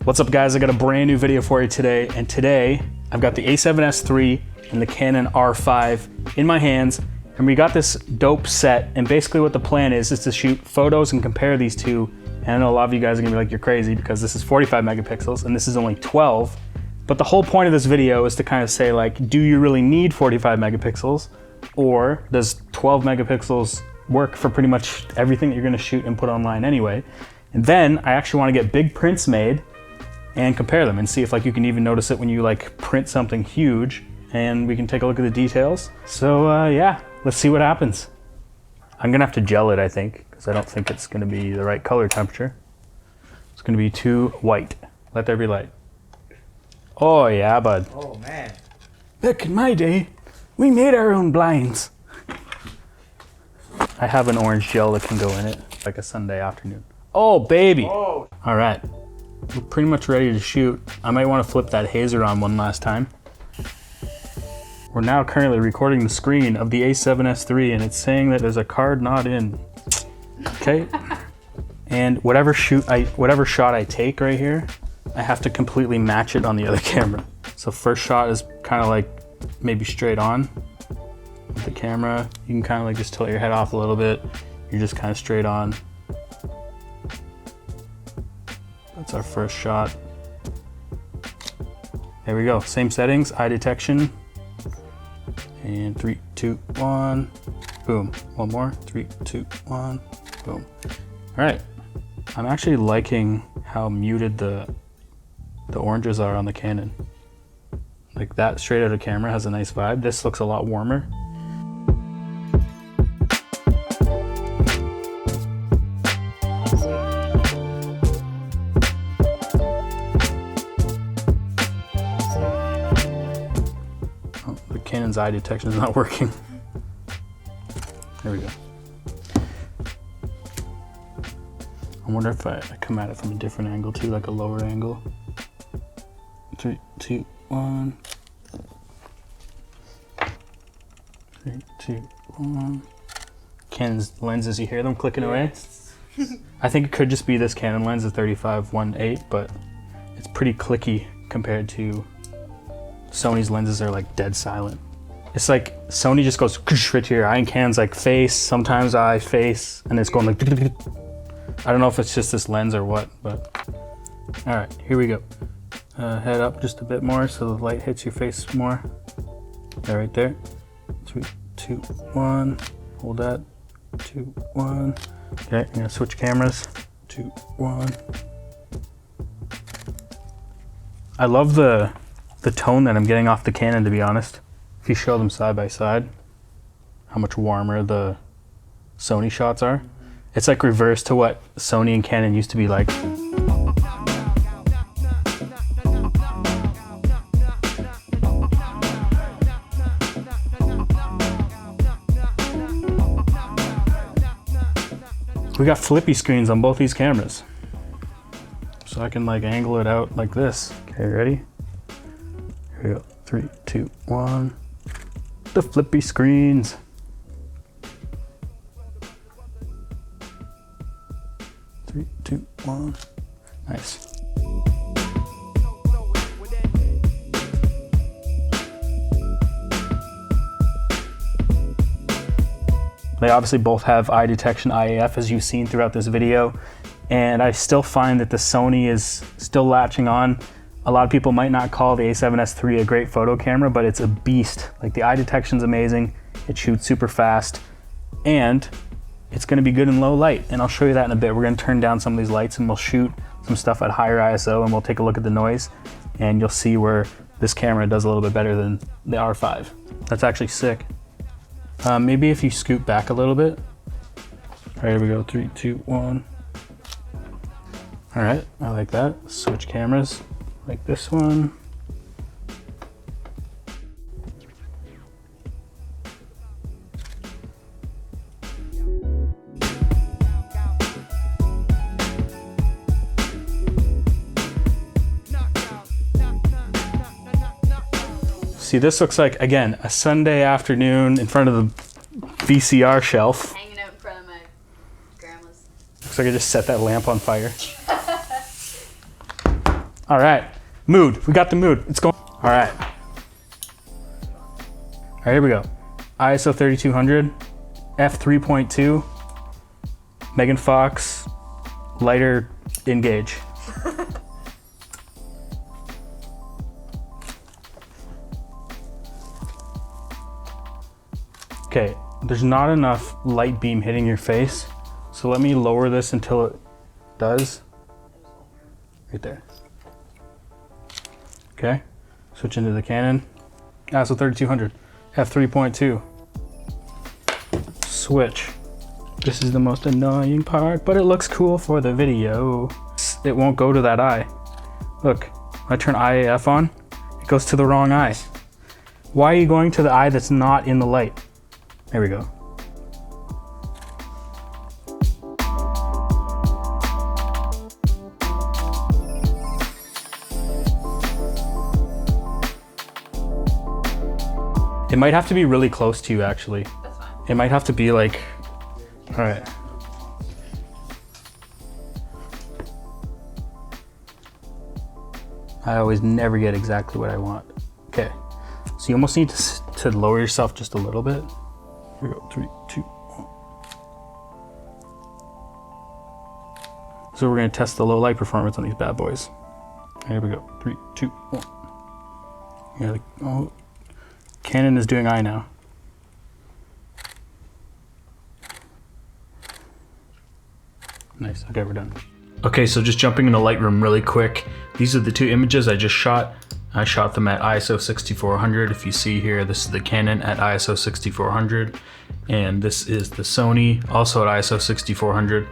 What's up guys, I got a brand new video for you today, and today I've got the A7S III and the Canon R5 in my hands, and we got this dope set, and basically what the plan is to shoot photos and compare these two. And I know a lot of you guys are gonna be like, you're crazy because this is 45 megapixels and this is only 12. But the whole point of this video is to kind of say like, do you really need 45 megapixels? Or does 12 megapixels work for pretty much everything that you're gonna shoot and put online anyway? And then I actually wanna get big prints made and compare them and see if like you can even notice it when you like print something huge, and we can take a look at the details. So yeah, let's see what happens. I'm gonna have to gel it, I think, because I don't think it's gonna be the right color temperature. It's gonna be too white. Let there be light. Oh yeah, bud. Oh man. Back in my day, we made our own blinds. I have an orange gel that can go in it, like a Sunday afternoon. Oh baby. Oh. All right, we're pretty much ready to shoot. I might want to flip that hazer on one last time. We're now currently recording the screen of the A7S III, and it's saying that there's a card not in. Okay. And whatever shot I take right here, I have to completely match it on the other camera. So first shot is kind of like maybe straight on with the camera. You can kind of like just tilt your head off a little bit. You're just kind of straight on. That's our first shot. There we go. Same settings, eye detection. And 3, 2, 1, boom. One more, 3, 2, 1, boom. All right. I'm actually liking how muted the oranges are on the Canon. Like that straight out of camera has a nice vibe. This looks a lot warmer. Canon's eye detection is not working. There we go. I wonder if I come at it from a different angle too, like a lower angle. 3, 2, 1. 3, 2, 1. Canon's lenses, you hear them clicking away? I think it could just be this Canon lens, the 35-1.8, but it's pretty clicky compared to Sony's lenses are like dead silent. It's like Sony just goes right to your eye, and Canon's like face, sometimes eye, face, and it's going like. I don't know if it's just this lens or what, but. All right, here we go. Head up just a bit more so the light hits your face more. Yeah, right there. 3, 2, 1. Hold that. 2, 1. Okay, I'm gonna switch cameras. 2, 1. I love the tone that I'm getting off the Canon, to be honest. If you show them side by side, how much warmer the Sony shots are. It's like reverse to what Sony and Canon used to be like. We got flippy screens on both these cameras. So I can like angle it out like this. Okay, ready? Here we go. 3, 2, 1. The flippy screens. 3, 2, 1. Nice. They obviously both have eye detection IAF, as you've seen throughout this video. And I still find that the Sony is still latching on. A lot of people might not call the A7S III a great photo camera, but it's a beast. Like the eye detection's amazing. It shoots super fast, and it's gonna be good in low light. And I'll show you that in a bit. We're gonna turn down some of these lights and we'll shoot some stuff at higher ISO, and we'll take a look at the noise, and you'll see where this camera does a little bit better than the R5. That's actually sick. Maybe if you scoot back a little bit. All right, here we go, 3, 2, 1. All right, I like that. Switch cameras. Like this one. See, this looks like, again, a Sunday afternoon in front of the VCR shelf. Hanging out in front of my grandma's. Looks like I just set that lamp on fire. All right, mood. We got the mood. It's going. All right. All right, here we go. ISO 3200, f3.2, Megan Fox, lighter, engage. Okay, there's not enough light beam hitting your face, so let me lower this until it does. Right there. Okay, switch into the Canon. ISO 3200, f3.2. Switch. This is the most annoying part, but it looks cool for the video. It won't go to that eye. Look, when I turn IAF on, it goes to the wrong eye. Why are you going to the eye that's not in the light? There we go. It might have to be really close to you, actually. That's fine. It might have to be like, all right. I always never get exactly what I want. Okay, so you almost need to lower yourself just a little bit. Here we go, 3, 2, 1. So we're gonna test the low light performance on these bad boys. Here we go, 3, 2, 1. Yeah, oh, Canon is doing eye now. Nice, okay, we're done. Okay, so just jumping into Lightroom really quick. These are the two images I just shot. I shot them at ISO 6400. If you see here, this is the Canon at ISO 6400, and this is the Sony, also at ISO 6400.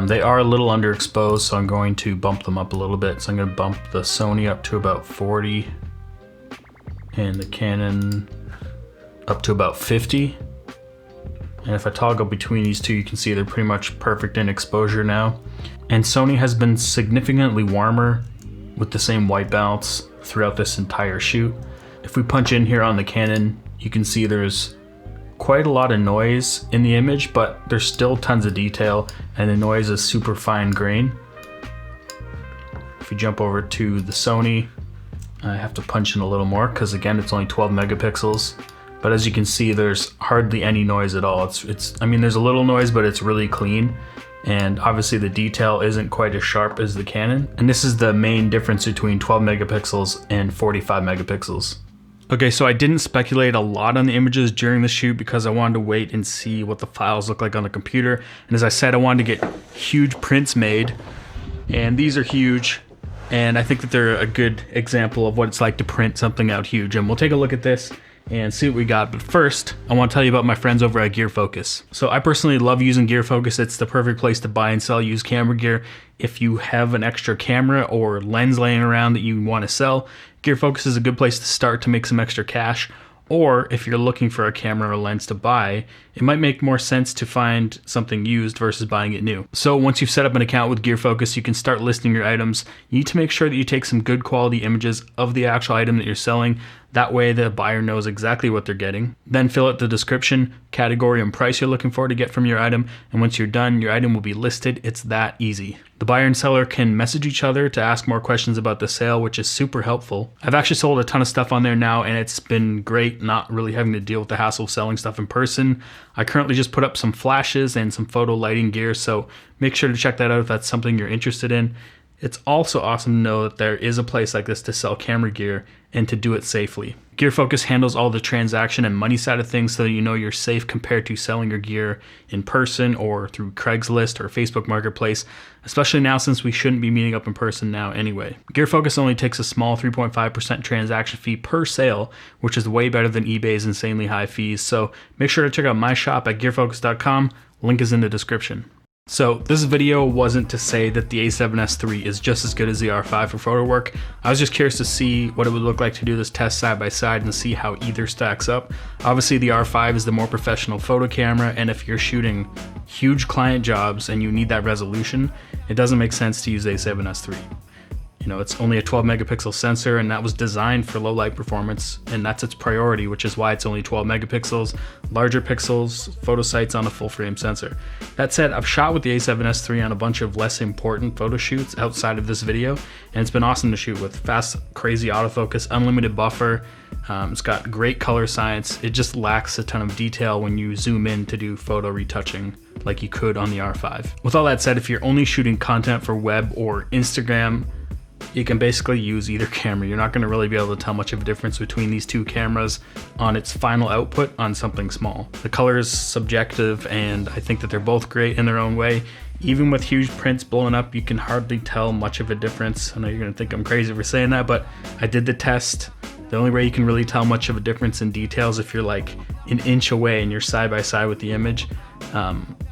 They are a little underexposed, so I'm going to bump them up a little bit. So I'm going to bump the Sony up to about 40, and the Canon up to about 50. And if I toggle between these two, you can see they're pretty much perfect in exposure now. And Sony has been significantly warmer with the same white balance throughout this entire shoot. If we punch in here on the Canon, you can see there's quite a lot of noise in the image, but there's still tons of detail, and the noise is super fine grain. If you jump over to the Sony, I have to punch in a little more because again, it's only 12 megapixels. But as you can see, there's hardly any noise at all. I mean, there's a little noise, but it's really clean. And obviously the detail isn't quite as sharp as the Canon. And this is the main difference between 12 megapixels and 45 megapixels. Okay, so I didn't speculate a lot on the images during the shoot because I wanted to wait and see what the files look like on the computer. And as I said, I wanted to get huge prints made. And these are huge. And I think that they're a good example of what it's like to print something out huge. And we'll take a look at this and see what we got. But first, I want to tell you about my friends over at Gear Focus. So I personally love using Gear Focus. It's the perfect place to buy and sell used camera gear. If you have an extra camera or lens laying around that you want to sell, Gear Focus is a good place to start to make some extra cash. Or if you're looking for a camera or lens to buy, it might make more sense to find something used versus buying it new. So once you've set up an account with Gear Focus, you can start listing your items. You need to make sure that you take some good quality images of the actual item that you're selling. That way the buyer knows exactly what they're getting. Then fill out the description, category, and price you're looking for to get from your item. And once you're done, your item will be listed. It's that easy. The buyer and seller can message each other to ask more questions about the sale, which is super helpful. I've actually sold a ton of stuff on there now, and it's been great not really having to deal with the hassle of selling stuff in person. I currently just put up some flashes and some photo lighting gear, so make sure to check that out if that's something you're interested in. It's also awesome to know that there is a place like this to sell camera gear and to do it safely. Gear Focus handles all the transaction and money side of things so that you know you're safe compared to selling your gear in person or through Craigslist or Facebook Marketplace, especially now since we shouldn't be meeting up in person now anyway. Gear Focus only takes a small 3.5% transaction fee per sale, which is way better than eBay's insanely high fees. So make sure to check out my shop at gearfocus.com. Link is in the description. So this video wasn't to say that the A7S III is just as good as the R5 for photo work. I was just curious to see what it would look like to do this test side by side and see how either stacks up. Obviously the R5 is the more professional photo camera, and if you're shooting huge client jobs and you need that resolution, it doesn't make sense to use A7S III. You know, it's only a 12 megapixel sensor, and that was designed for low light performance, and that's its priority, which is why it's only 12 megapixels, larger pixels, photo sights on a full frame sensor. That said, I've shot with the A7S III on a bunch of less important photo shoots outside of this video, and it's been awesome to shoot with. Fast, crazy autofocus, unlimited buffer. It's got great color science. It just lacks a ton of detail when you zoom in to do photo retouching like you could on the R5. With all that said, if you're only shooting content for web or Instagram, you can basically use either camera. You're not going to really be able to tell much of a difference between these two cameras on its final output on something small. The color is subjective, and I think that they're both great in their own way. Even with huge prints blowing up, you can hardly tell much of a difference. I know you're going to think I'm crazy for saying that, but I did the test. The only way you can really tell much of a difference in details if you're like an inch away and you're side by side with the image.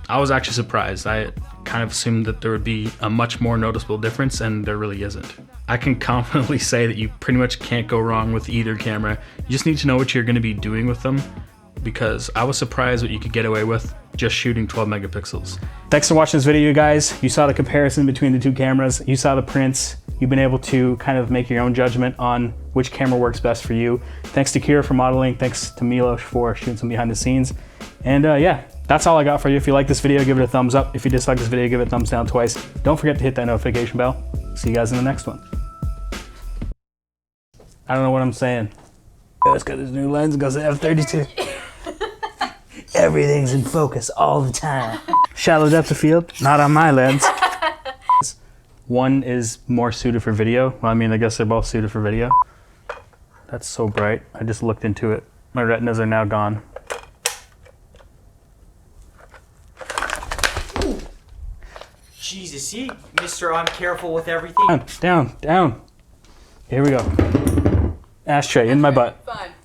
I was actually surprised. I kind of assumed that there would be a much more noticeable difference, and there really isn't. I can confidently say that you pretty much can't go wrong with either camera. You just need to know what you're going to be doing with them, because I was surprised what you could get away with just shooting 12 megapixels. Thanks for watching this video, guys. You saw the comparison between the two cameras. You saw the prints. You've been able to kind of make your own judgment on which camera works best for you. Thanks to Kira for modeling. Thanks to Milos for shooting some behind the scenes. And yeah, that's all I got for you. If you like this video, give it a thumbs up. If you dislike this video, give it a thumbs down twice. Don't forget to hit that notification bell. See you guys in the next one. I don't know what I'm saying. It's got this new lens. It goes to f32. Everything's in focus all the time. Shallow depth of field, not on my lens. One is more suited for video. Well, I mean, I guess they're both suited for video. That's so bright. I just looked into it. My retinas are now gone. Ooh. Jesus, Mr. I'm careful with everything. Down. Here we go. Ashtray in my butt. Fine.